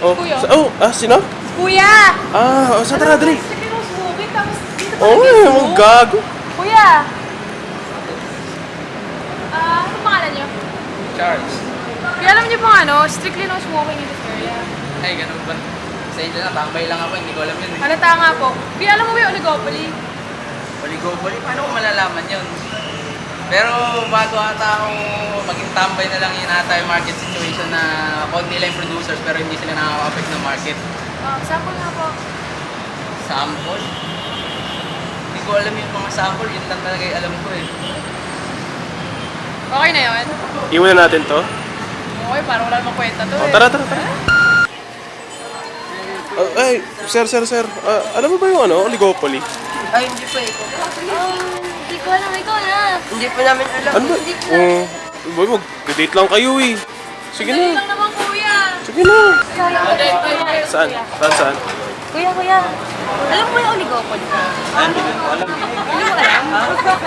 Oh, Kuya. Sino? Kuya! Saan tara, dali? Sige, Rose movie, tapos dito pa Oo, nag-Facebook. gago. Kuya! Ano pangalan niyo? Charles. Kuya, alam niyo bang strictly no smoking in this area? Ay, ganun ba? Sa inyo lang, tambay lang ako, hindi ko alam yun eh. Ano tanga po? Kuya, alam mo ba yung oligopoly? Oligopoly, paano ko malalaman yun? Pero bago ata ako maging tambay na lang yun ata yung market situation na konti lang yung producers pero hindi sila nakaka-affect ng market. Sample nga po. Sample? Hindi ko alam yung mga sample, yun lang talaga yung alam ko eh. Okay na yun? Iwan na natin to. Okay, parang wala namang kwenta to Tara. Ay, sir. Alam mo ba yung oligopoly? Ay, hindi po ito. Hindi ko alam, ikaw na. Hindi po namin alam. Ano ba? Boy, mag-date lang kayo eh. Sige Dali na. lang naman, kuya. Sige na. Saan? Kuya. Alam mo yung oligopoly? Hindi mo alam.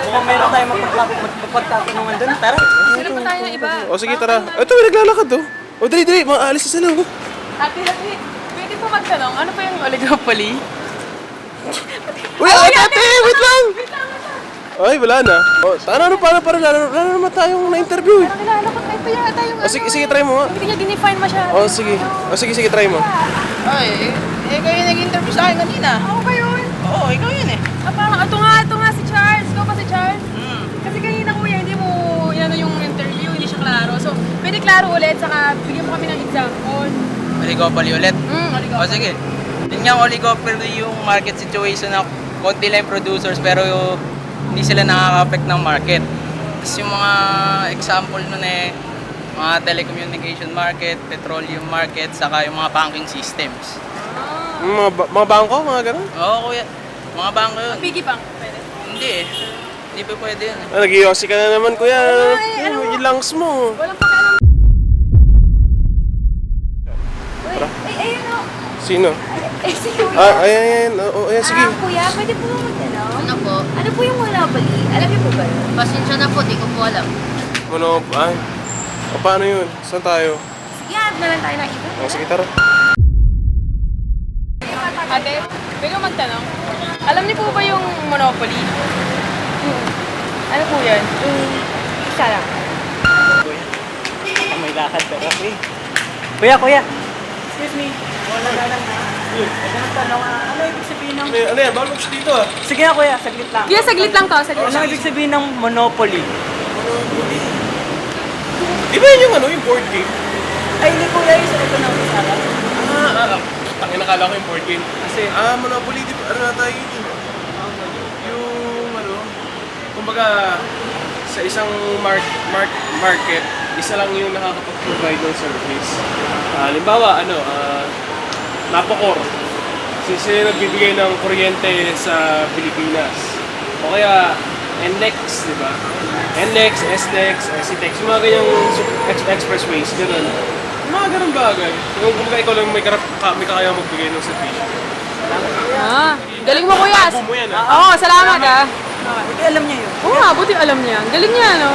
Mukhang meron tayo magpagtatanungan doon. Tara. Sino pa tayo ng iba? Sige, tara. Ito, may naglalakad oh. Dali. Maalis na sila. Happy. Pwede po magtanong, ano pa yung oligopoly? Uy, ate, wait lang! Ay, wala na. Para naman tayong na-interview eh. Parang kilala ko tayo yung Sige, try mo nga. Hindi niya dinefine masyado. Sige, try mo. Ay, ikaw yung nag-interview sa akin kanina. Ako ba yun? Oo, ikaw yun eh. Parang ito nga si Charles. Ikaw ba si Charles? Kasi kanina kuya, hindi mo yung interview, hindi siya klaro. So, pwede klaro ulit, saka bigyan mo kami ng example. Oligopoly ulit? Oligopoly. O sige. Yun nga, oligopoly yung market situation na konti lang yung producers pero hindi sila nakaka-affect ng market. Tapos yung mga example nun mga telecommunication market, petroleum market, saka yung mga banking systems. Mga bangko, mga ganun. Oo kuya, mga bangko yun. Piggy bank, pwede. Hindi eh. Hindi pa pwede yun eh. Nag-iossi ka na naman, kuya. Yung lungs mo. Walang pakialam. Ayun o. Sino? Si Kuya. Ayan. Ayan, sige. Kuya, pwede po ba magtanong? Ano po? Ano po yung monopoly? Alam niyo po ba yun? Pasensya na po, di ko po alam. Paano yun? Saan tayo? Sige, hanap na lang tayo ng iba. Sige, tara. Ate, pwede ko magtanong. Alam niyo po ba yung monopoly? Ano po yan? Isa lang. May lakad ka kasi. Kuya. Excuse me. Wala na lang na. Ito ang tanong, ano ibig sabihin ng... Ano yan? Bawal mo siya dito ah. Sige nga kuya, saglit lang. Kuya, saglit lang to. Saglit Ano lang. ibig sabihin ng monopoly? Di ba yun yung board game? Ay, hindi kuya, isa ito ng usapan. Tangin nakala ko yung board game. Kasi, Monopoly, di ba? Ano na tayo yun? Kumbaga, sa isang market, isa lang yung nakakapag-provide ng service. Halimbawa, Napocor. Sila nagbibigay ng kuryente sa Pilipinas. O kaya, NLEX, di ba? NLEX, SLEX, SCTEX, yung mga ganyang expressways, gano'n. Yung mga ganun bagay. Yung kumbaga ikaw lang may kakaya magbigay ng service. Galing mo kuya. Tago mo yan ah. Oo, salamat ah. hindi alam niya yun. Oo nga, buti alam niya. Galing niya, no?